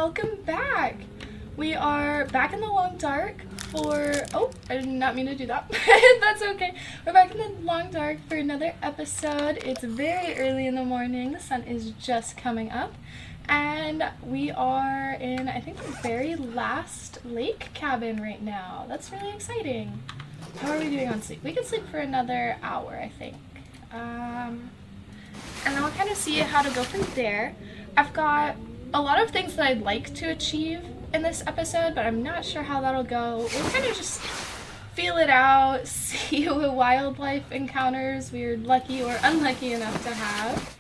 welcome back. We are back in the long dark for, oh, I did not mean to do that. That's okay. We're back in the long dark for another episode. It's very early in the morning. The sun is just coming up. And we are in, I think, the very last lake cabin right now. That's really exciting. How are we doing on sleep? We can sleep for another hour, I think. And then we'll kind of see how to go from there. I've got a lot of things that I'd like to achieve in this episode, but I'm not sure how that'll go. We'll kind of just feel it out, see what wildlife encounters we're lucky or unlucky enough to have,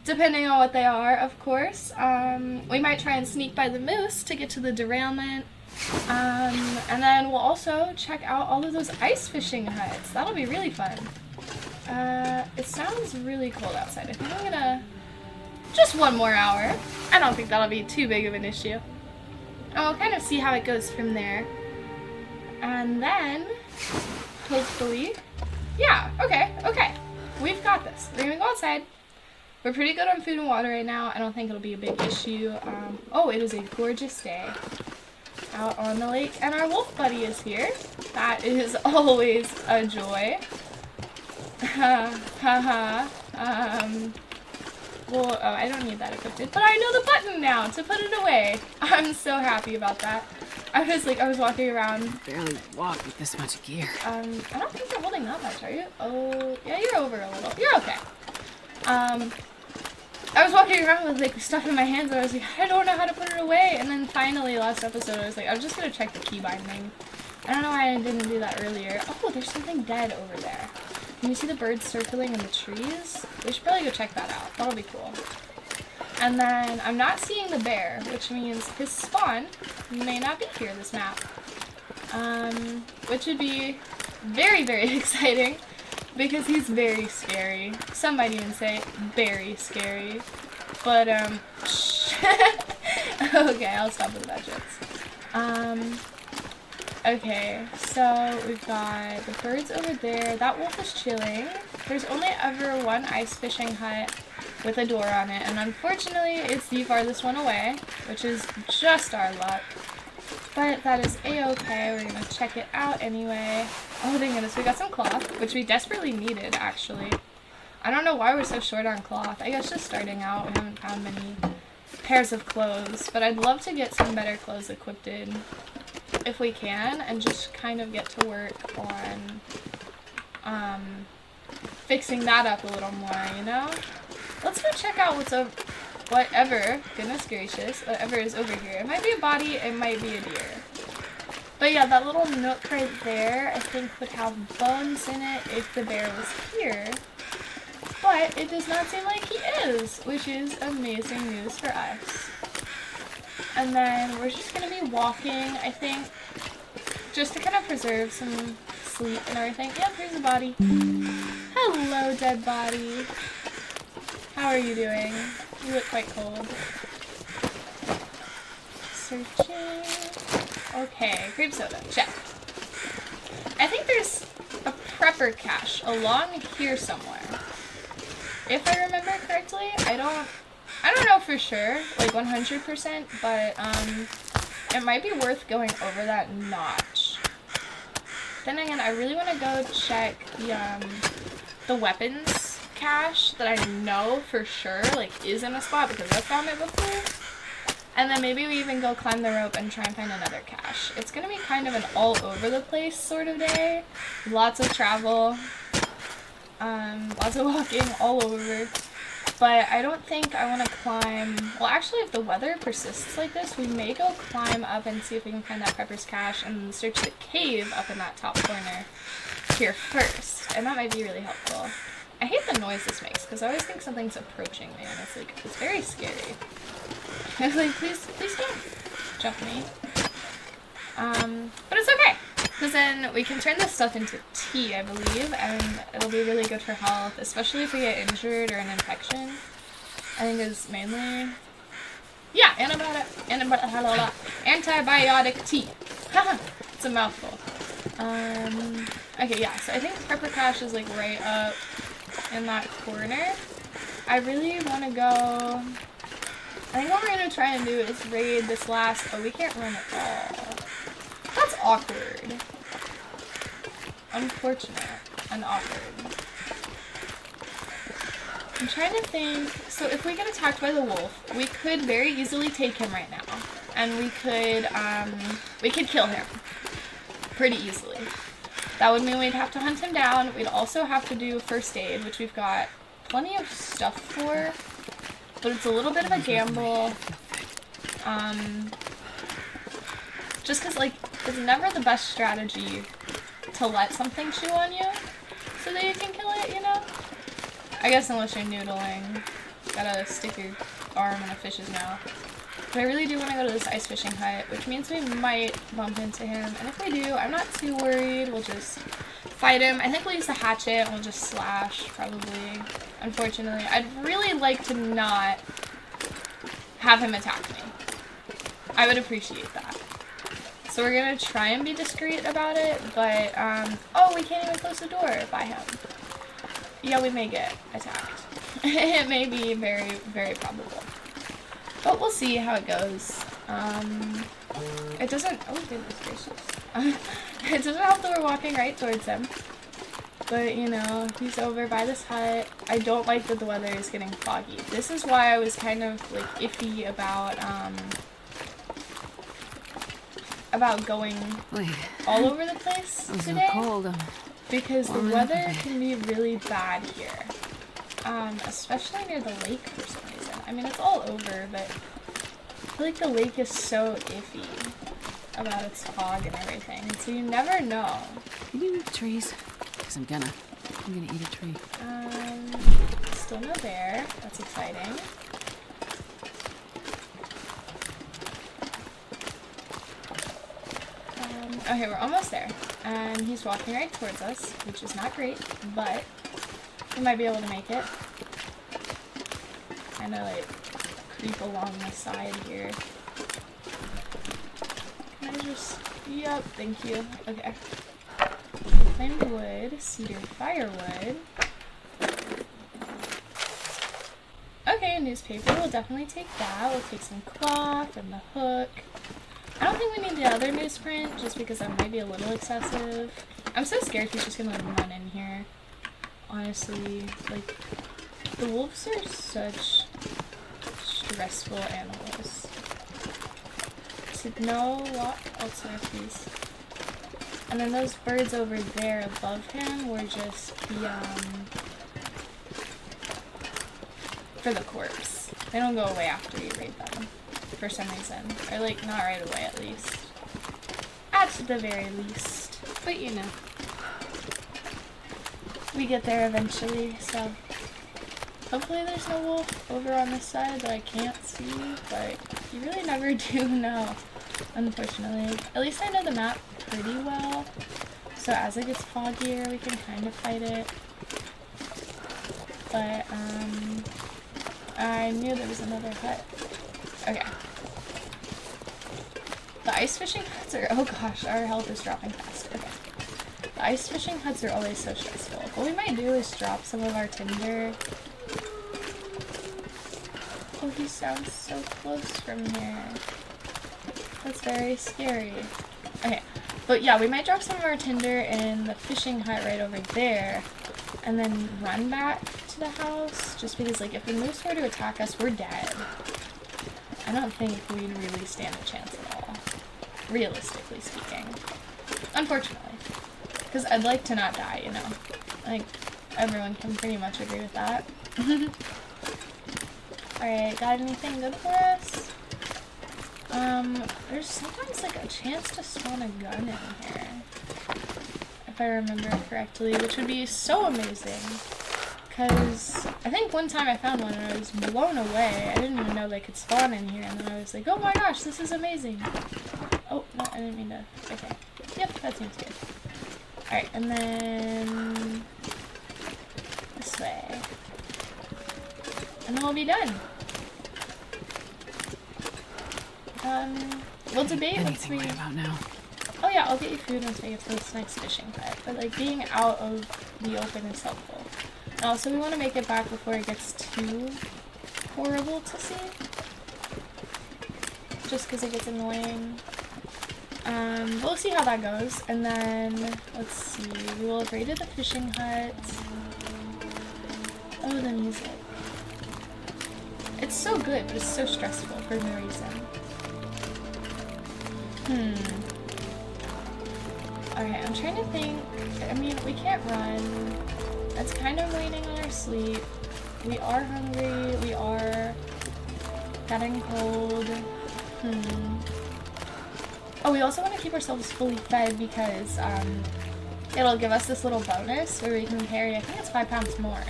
depending on what they are, of course. We might try and sneak by the moose to get to the derailment. And then we'll also check out all of those ice fishing huts. That'll be really fun. It sounds really cold outside. I think I'm gonna just one more hour. I don't think that'll be too big of an issue. And we'll kind of see how it goes from there. And then, hopefully, yeah, okay. We've got this. We're gonna go outside. We're pretty good on food and water right now. I don't think it'll be a big issue. Oh, it is a gorgeous day out on the lake. And our wolf buddy is here. That is always a joy. Well, oh, I don't need that equipped, but I know the button now to put it away. I'm so happy about that. I was walking around. Barely walk with this much gear. I don't think you're holding that much, are you? Oh, yeah, you're over a little. You're okay. I was walking around with, like, stuff in my hands, and I was like, I don't know how to put it away. And then finally, last episode, I was like, I'm just gonna check the key binding. I don't know why I didn't do that earlier. Oh, there's something dead over there. Can you see the birds circling in the trees? We should probably go check that out. That'll be cool. And then I'm not seeing the bear, which means his spawn may not be here, this map. Which would be very, very exciting because he's very scary. Some might even say very scary. But, okay, I'll stop with that jokes. Okay, so we've got the birds over there. That wolf is chilling. There's only ever one ice fishing hut with a door on it, and unfortunately it's the farthest one away, which is just our luck. But that is a-okay. We're gonna check it out anyway. Oh, thank goodness, we got some cloth, which we desperately needed, actually. I don't know why we're so short on cloth. I guess just starting out, we haven't found many pairs of clothes, but I'd love to get some better clothes equipped if we can, and just kind of get to work on fixing that up a little more, you know? Let's go check out whatever, goodness gracious, whatever is over here. It might be a body, it might be a deer. But yeah, that little nook right there, I think would have bones in it if the bear was here. But it does not seem like he is, which is amazing news for us. And then we're just going to be walking, I think, just to kind of preserve some sleep and everything. Yep, here's the body. Hello, dead body. How are you doing? You look quite cold. Searching. Okay, grape soda. Check. I think there's a prepper cache along here somewhere. If I remember correctly, I don't know for sure, like 100%, but it might be worth going over that notch. Then again, I really want to go check the weapons cache that I know for sure, like, is in a spot because I found it before. And then maybe we even go climb the rope and try and find another cache. It's going to be kind of an all over the place sort of day. Lots of travel. Lots of walking all over. But I don't think I want to climb. Well, actually, if the weather persists like this, we may go climb up and see if we can find that prepper's cache and search the cave up in that top corner here first. And that might be really helpful. I hate the noise this makes because I always think something's approaching me, and it's very scary. I was like, please don't jump me. But it's okay. Because then we can turn this stuff into tea, I believe, and it'll be really good for health, especially if we get injured or an infection. I think it's mainly, yeah, antibiotic tea. It's a mouthful. Okay, yeah, so I think prepper cache is like right up in that corner. I really want to go I think what we're gonna try and do is raid this last. Oh, we can't run at all. That's awkward. Unfortunate and awkward. I'm trying to think. So if we get attacked by the wolf, we could very easily take him right now, and we could kill him pretty easily. That would mean we'd have to hunt him down. We'd also have to do first aid, which we've got plenty of stuff for, but it's a little bit of a gamble. Just because, like, it's never the best strategy to let something chew on you so that you can kill it, you know? I guess unless you're noodling. Gotta stick your arm in a fish's mouth. But I really do want to go to this ice fishing hut, which means we might bump into him. And if we do, I'm not too worried. We'll just fight him. I think we'll use the hatchet and we'll just slash, probably. Unfortunately. I'd really like to not have him attack me. I would appreciate that. So we're gonna try and be discreet about it, but, oh, we can't even close the door by him. Yeah, we may get attacked. It may be very, very probable. But we'll see how it goes. It doesn't, oh goodness gracious. It doesn't help that we're walking right towards him. But, you know, he's over by this hut. I don't like that the weather is getting foggy. This is why I was kind of, like, iffy about going all over the place today. Cold. Because the weather can be really bad here. Especially near the lake for some reason. I mean, it's all over, but I feel like the lake is so iffy about its fog and everything. And so you never know. Can you eat trees? Because I'm gonna eat a tree. Still no bear. That's exciting. Okay, we're almost there. And he's walking right towards us, which is not great, but we might be able to make it. Kind of like creep along the side here. Can I just, yep, thank you. Okay. Flamed wood, cedar firewood. Okay, newspaper, we'll definitely take that. We'll take some cloth and the hook. I don't think we need the other newsprint, just because that might be a little excessive. I'm so scared he's just gonna run in here. Honestly, like, the wolves are such stressful animals. So no elsewhere, please. And then those birds over there above him were just the, for the corpse. They don't go away after you raid them. For some reason. Or, like, not right away, at least. At the very least. But, you know. We get there eventually, so. Hopefully there's no wolf over on this side that I can't see, but you really never do know, unfortunately. At least I know the map pretty well, so as it gets foggier, we can kind of fight it. But, I knew there was another hut. Okay. The ice fishing huts are, oh gosh, our health is dropping fast. Okay. The ice fishing huts are always so stressful. What we might do is drop some of our tinder. Oh, he sounds so close from here. That's very scary. Okay. But yeah, we might drop some of our tinder in the fishing hut right over there. And then run back to the house. Just because, like, if the moose were to attack us, we're dead. I don't think we'd really stand a chance at all. Realistically speaking. Unfortunately. Because I'd like to not die, you know. I think everyone can pretty much agree with that. Alright, got anything good for us? There's sometimes, like, a chance to spawn a gun in here. If I remember correctly, which would be so amazing. Because I think one time I found one and I was blown away. I didn't even know they could spawn in here, and then I was like, oh my gosh, this is amazing. Oh, no, I didn't mean to. Okay. Yep, that seems good. Alright, and then this way. And then we'll be done. We'll debate once we... about now. Oh yeah, I'll get you food once we get to this next fishing hut. But, like, being out of the open is helpful. And also, we want to make it back before it gets too horrible to see. just because it gets annoying. We'll see how that goes. And then, let's see, we will have raided the fishing hut. Oh, the music. It's so good, but it's so stressful for no reason. Okay, I'm trying to think. I mean, we can't run. That's kind of waiting on our sleep. We are hungry. We are getting cold. Oh, we also want to keep ourselves fully fed because it'll give us this little bonus where we can carry, I think it's 5 pounds more,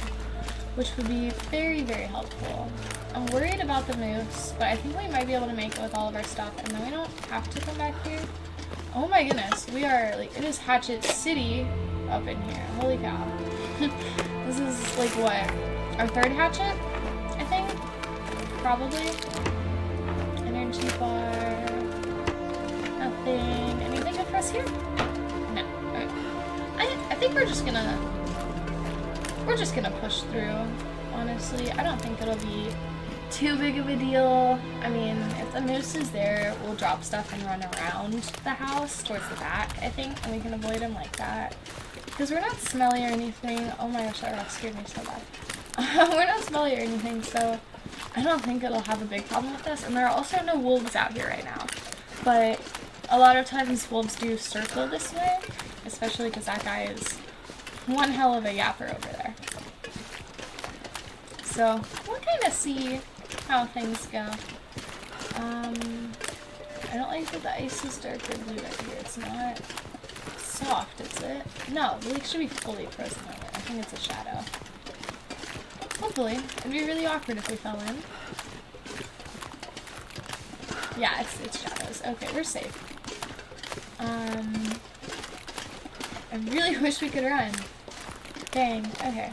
which would be very, very helpful. I'm worried about the moose, but I think we might be able to make it with all of our stuff, and then we don't have to come back here. Oh my goodness, we are, like, it is Hatchet City up in here. Holy cow. This is, like, what? Our 3rd hatchet, I think? Probably. Energy bar. Nothing. Anything good for us here? No. Okay. I think we're just gonna push through, honestly. I don't think it'll be too big of a deal. I mean, if the moose is there, we'll drop stuff and run around the house towards the back, I think, and we can avoid him like that. Because we're not smelly or anything. Oh my gosh, that rock scared me so bad. We're not smelly or anything, so I don't think it'll have a big problem with us. And there are also no wolves out here right now. But a lot of times wolves do circle this way, especially because that guy is one hell of a yapper over there. So we'll kind of see how things go. I don't like that the ice is darker blue right here. It's not soft, is it? No, the lake should be fully frozen over. I think it's a shadow. Hopefully. It'd be really awkward if we fell in. Yeah, it's shadows. Okay, we're safe. I really wish we could run. Dang, okay.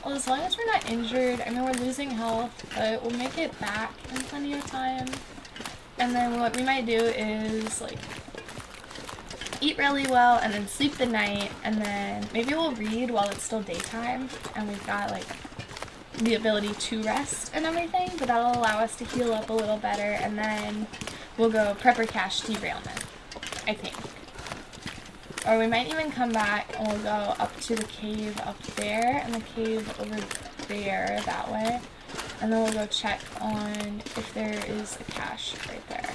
Well, as long as we're not injured, I mean, we're losing health, but we'll make it back in plenty of time. And then what we might do is, like, eat really well, and then sleep the night, and then maybe we'll read while it's still daytime, and we've got, like, the ability to rest and everything, but that'll allow us to heal up a little better, and then we'll go prepper cache derailment, I think. Or we might even come back and we'll go up to the cave up there and the cave over there that way. And then we'll go check on if there is a cache right there.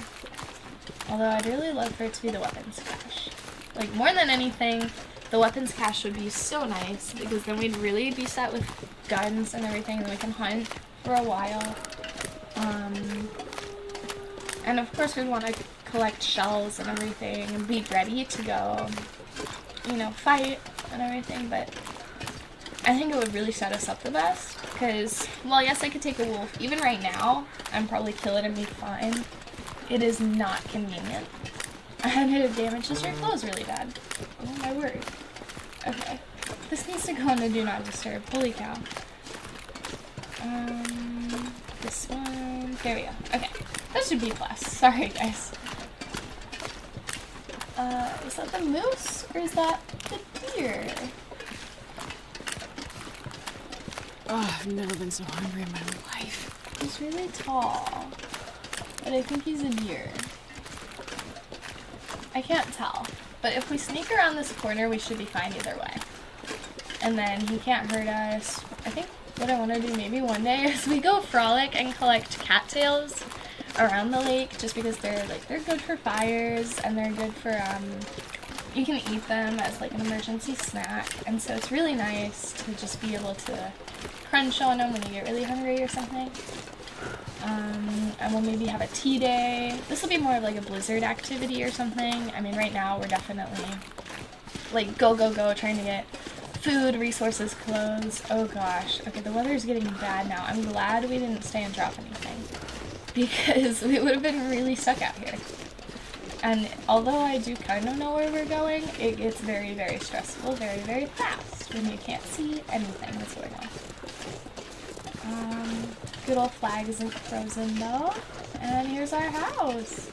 Although I'd really love for it to be the weapons cache. Like, more than anything, the weapons cache would be so nice because then we'd really be set with guns and everything and we can hunt for a while. And of course we'd want to collect shells and everything and be ready to go, you know, fight and everything, but I think it would really set us up the best, because, well, yes, I could take a wolf. Even right now, I'm probably kill it and be fine. It is not convenient, and it damages your clothes really bad. Oh my word. Okay, this needs to go on the do not disturb. Holy cow. This one, there we go. Okay, that should be plus. Sorry, guys. Is that the moose, or is that the deer? Oh, I've never been so hungry in my life. He's really tall, but I think he's a deer. I can't tell, but if we sneak around this corner, we should be fine either way. And then he can't hurt us. I think what I want to do maybe one day is we go frolic and collect cattails around the lake, just because they're good for fires and they're good for you can eat them as like an emergency snack, and so it's really nice to just be able to crunch on them when you get really hungry or something. And we'll maybe have a tea day. This will be more of like a blizzard activity or something. I mean, right now we're definitely like go trying to get food, resources, clothes. Oh gosh. Okay, the weather is getting bad now. I'm glad we didn't stay and drop anything, because we would have been really stuck out here. And although I do kind of know where we're going, it gets very, very stressful, very, very fast when you can't see anything that's going on. Good old flag isn't frozen though. And here's our house.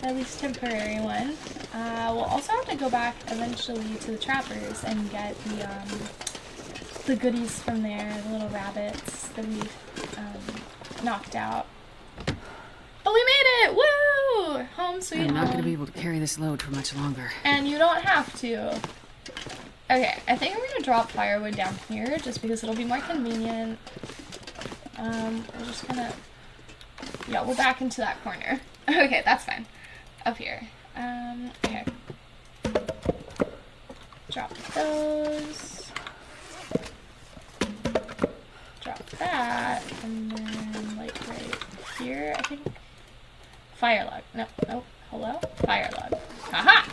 At least temporary one. We'll also have to go back eventually to the trappers and get the goodies from there, the little rabbits that we knocked out. But we made home sweet home. I'm not gonna be able to carry this load for much longer. And you don't have to. Okay, I think I'm gonna drop firewood down here just because it'll be more convenient. We're just gonna... Yeah, we'll back into that corner. Okay, that's fine. Up here. Okay. Drop those. Drop that. And then, like, right here, I think. Fire log. No, nope. Hello? Fire log. Haha!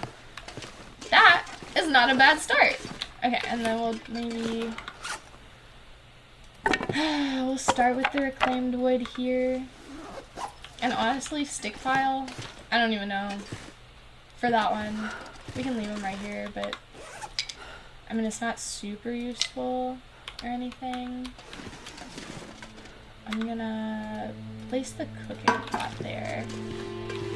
That is not a bad start. Okay, and then we'll maybe... we'll start with the reclaimed wood here. And honestly, stick pile, I don't even know. For that one, we can leave them right here, but I mean, it's not super useful or anything. I'm gonna place the cooking pot there.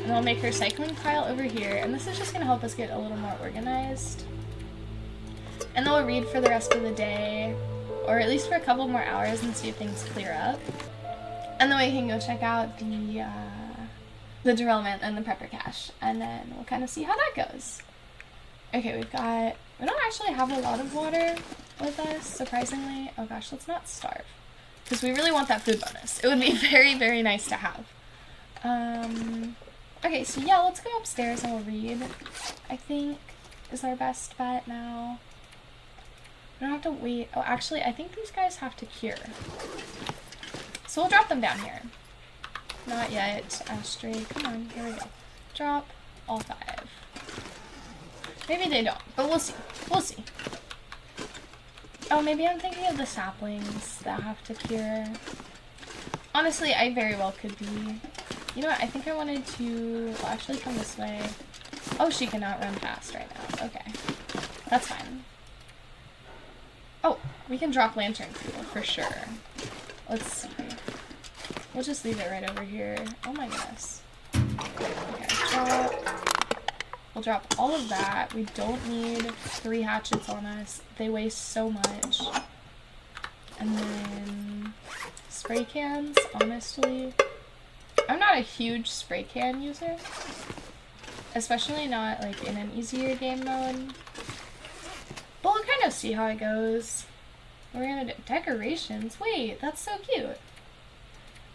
And I'll make a recycling pile over here. And this is just gonna help us get a little more organized. And then we'll read for the rest of the day, or at least for a couple more hours, and see if things clear up. And then we can go check out the derailment and the prepper cache, and then we'll kind of see how that goes. Okay, we don't actually have a lot of water with us, surprisingly. Oh gosh, let's not starve, because we really want that food bonus. It would be very, very nice to have. Okay, so yeah, let's go upstairs and we'll read, I think, is our best bet now. We don't have to wait. Oh, actually, I think these guys have to cure. So we'll drop them down here. Not yet. Ashtray, come on, here we go. Drop all 5. Maybe they don't, but we'll see. We'll see. Oh, maybe I'm thinking of the saplings that have to cure. Honestly, I very well could be. You know what, I think I wanted to... Well, actually come this way. Oh, she cannot run fast right now. Okay. That's fine. Oh, we can drop lantern fuel for sure. Let's see. We'll just leave it right over here. Oh my goodness. Okay, we'll drop all of that. We don't need 3 hatchets on us. They waste so much. And then spray cans, honestly. I'm not a huge spray can user. Especially not like in an easier game mode. But we'll kind of see how it goes. We're gonna do decorations. Wait, that's so cute.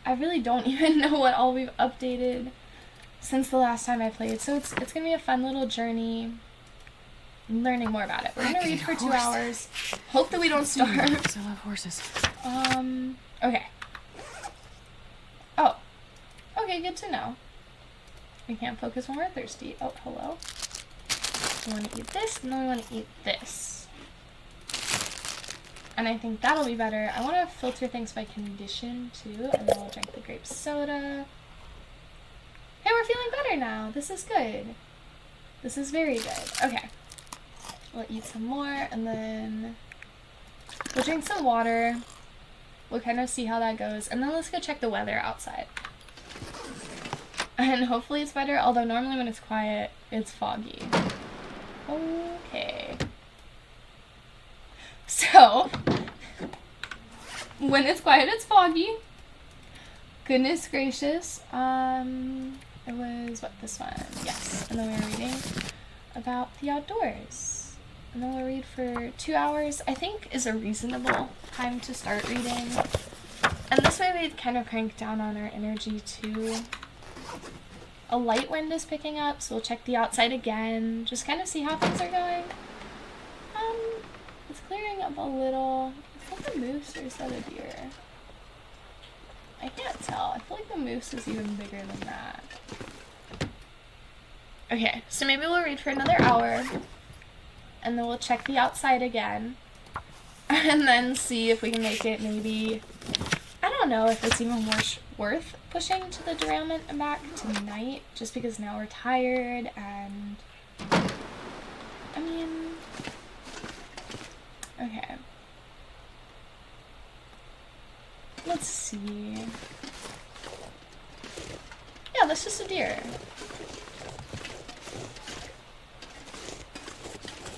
I really don't even know what all we've updated since the last time I played. So it's gonna be a fun little journey learning more about it. We're gonna read for 2 hours. Hope that we don't starve. I love horses. Okay. Oh. Okay, good to know. We can't focus when we're thirsty. Oh, hello. We want to eat this, and then we want to eat this. And I think that'll be better. I want to filter things by condition, too, and then we'll drink the grape soda. Hey, we're feeling better now. This is good. This is very good. Okay. We'll eat some more, and then we'll drink some water. We'll kind of see how that goes, and then let's go check the weather outside. And hopefully it's better, although normally when it's quiet, it's foggy. Okay. So, when it's quiet, it's foggy. Goodness gracious. It was, what, this one? Yes. And then we were reading about the outdoors. And then we'll read for 2 hours, I think is a reasonable time to start reading. And this way we kind of crank down on our energy too. A light wind is picking up, so we'll check the outside again. Just kind of see how things are going. It's clearing up a little. Is that the moose or is that a deer? I can't tell. I feel like the moose is even bigger than that. Okay, so maybe we'll read for another hour. And then we'll check the outside again. And then see if we can make it maybe... I don't know if it's even worth pushing to the derailment and back tonight, just because now we're tired and I mean, okay, let's see. Yeah, that's just a deer.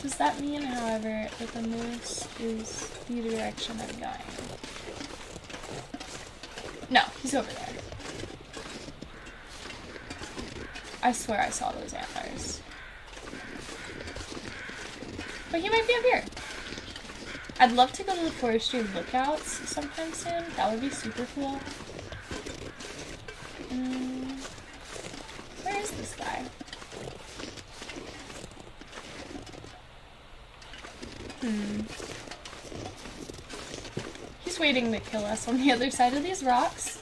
Does that mean, however, that the moose is the direction I'm going? No, he's over there. I swear I saw those antlers. But he might be up here. I'd love to go to the forestry lookouts sometime soon. That would be super cool. Where is this guy? He's waiting to kill us on the other side of these rocks.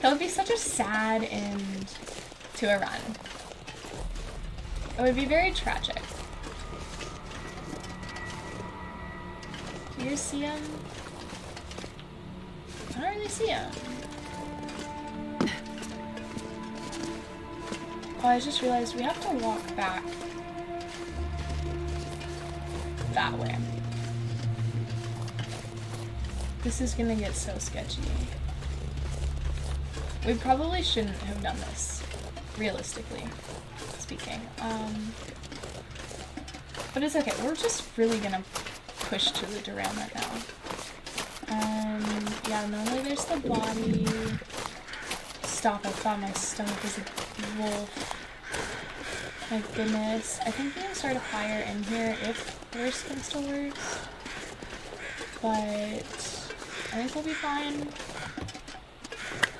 That would be such a sad end to a run. It would be very tragic. Do you see him? I don't really see him. Oh, I just realized we have to walk back that way. This is gonna get so sketchy. We probably shouldn't have done this, realistically speaking. But it's okay. We're just really gonna push to the derailment now. Yeah, normally there's the body. Stop, I thought my stomach was a wolf. My goodness. I think we can start a fire in here if worst comes to worst. But I think we'll be fine.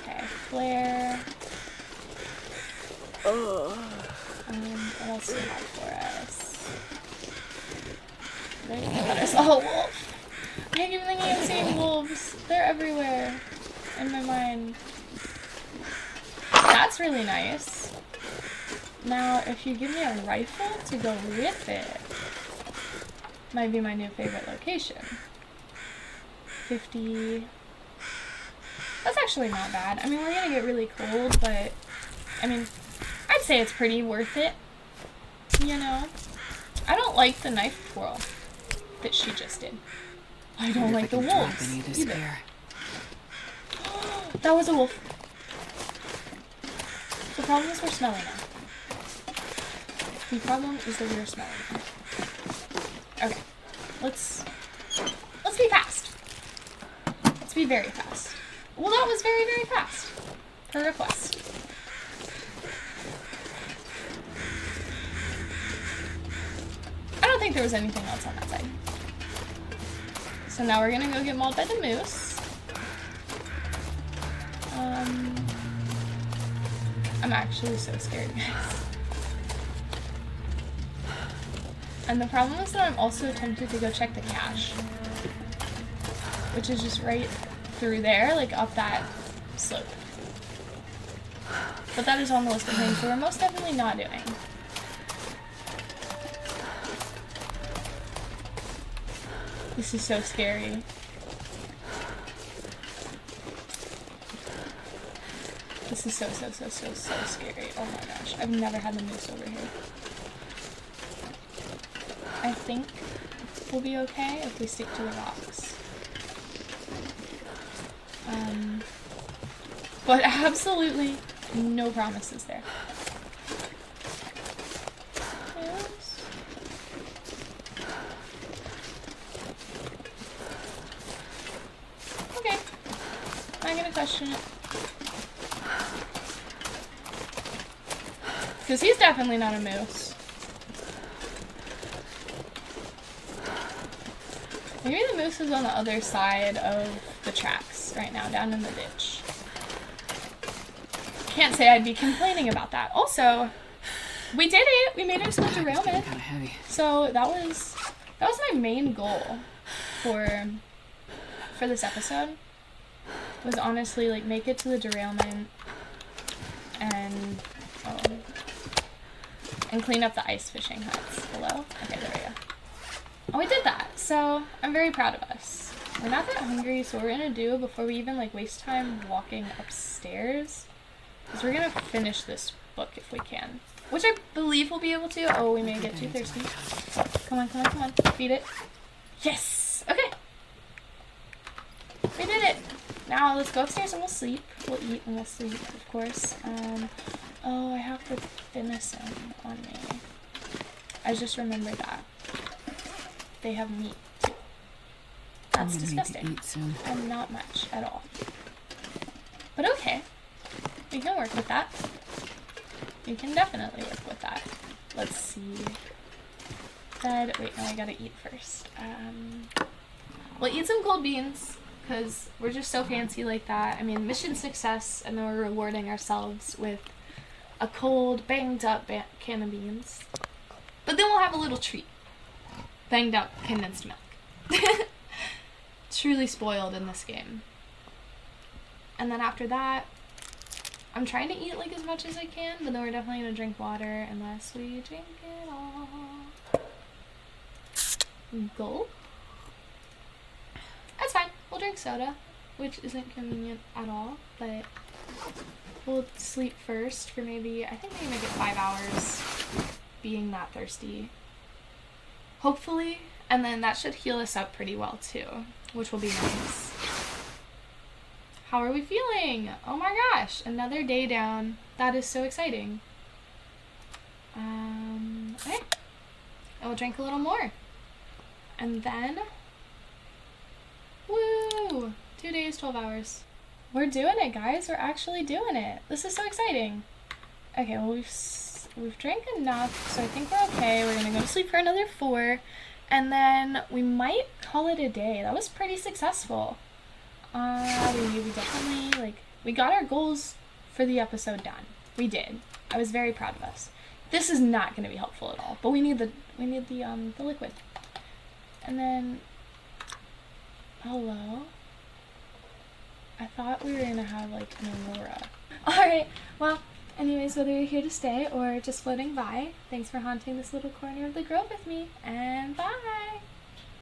Okay, flare. What else do we have for us? There's a wolf. I keep thinking I'm seeing wolves. They're everywhere in my mind. That's really nice. Now, if you give me a rifle to go with it, might be my new favorite location. 50. That's actually not bad. I mean, we're gonna get really cold, but I mean, I'd say it's pretty worth it. You know? I don't like the knife twirl that she just did. I don't like the wolves either. That was a wolf. The problem is we're smelling it. The problem is that we're smelling it. Okay. Let's be fast. Let's be very fast. Well, that was very, very fast. Per request. I don't think there was anything else on that side. So now we're gonna go get mauled by the moose. I'm actually so scared, guys. And the problem is that I'm also tempted to go check the cache. Which is just right through there, like up that slope. But that is on the list of things that we're most definitely not doing. This is so scary. This is so scary. Oh my gosh. I've never had the moose over here. I think we'll be okay if we stick to the rocks. But absolutely no promises there. Yes. Okay. I'm gonna question it. Because he's definitely not a moose. Maybe the moose is on the other side of the tracks right now, down in the ditch. Can't say I'd be complaining about that. Also, we did it! We made it to the derailment. Kind of heavy. So that was my main goal for this episode. Was honestly like make it to the derailment and clean up the ice fishing huts. Hello? Okay, there we go. Oh, we did that. So I'm very proud of us. We're not that hungry, so what we're gonna do before we even like waste time walking upstairs is we're gonna finish this book if we can. Which I believe we'll be able to. Oh, we may get too thirsty. Come on, come on, come on. Feed it. Yes! Okay. We did it! Now let's go upstairs and we'll sleep. We'll eat and we'll sleep, of course. Oh, I have the venison on me. I just remembered that. They have meat too. That's disgusting. Need to eat soon. And not much at all. But okay. We can work with that. We can definitely work with that. Let's see. Wait, no, I gotta eat first. We'll eat some cold beans, because we're just so fancy like that. I mean, mission success, and then we're rewarding ourselves with a cold, banged up can of beans. But then we'll have a little treat. Banged up condensed milk. Truly spoiled in this game. And then after that, I'm trying to eat like as much as I can, but then we're definitely gonna drink water unless we drink it all. Gulp. That's fine. We'll drink soda, which isn't convenient at all, but we'll sleep first for maybe, I think maybe make it 5 hours being that thirsty. Hopefully. And then that should heal us up pretty well too, which will be nice. How are we feeling? Oh my gosh, another day down. That is so exciting. Okay. I will drink a little more. And then, woo! 2 days, 12 hours. We're doing it, guys. We're actually doing it. This is so exciting. Okay, well, we've drank enough, so I think we're okay. We're gonna go to sleep for another 4, and then we might call it a day. That was pretty successful. We definitely, we got our goals for the episode done. We did. I was very proud of us. This is not going to be helpful at all, but we need the liquid. And then, hello? I thought we were going to have, an aurora. Alright, well, anyways, whether you're here to stay or just floating by, thanks for haunting this little corner of the grove with me, and bye!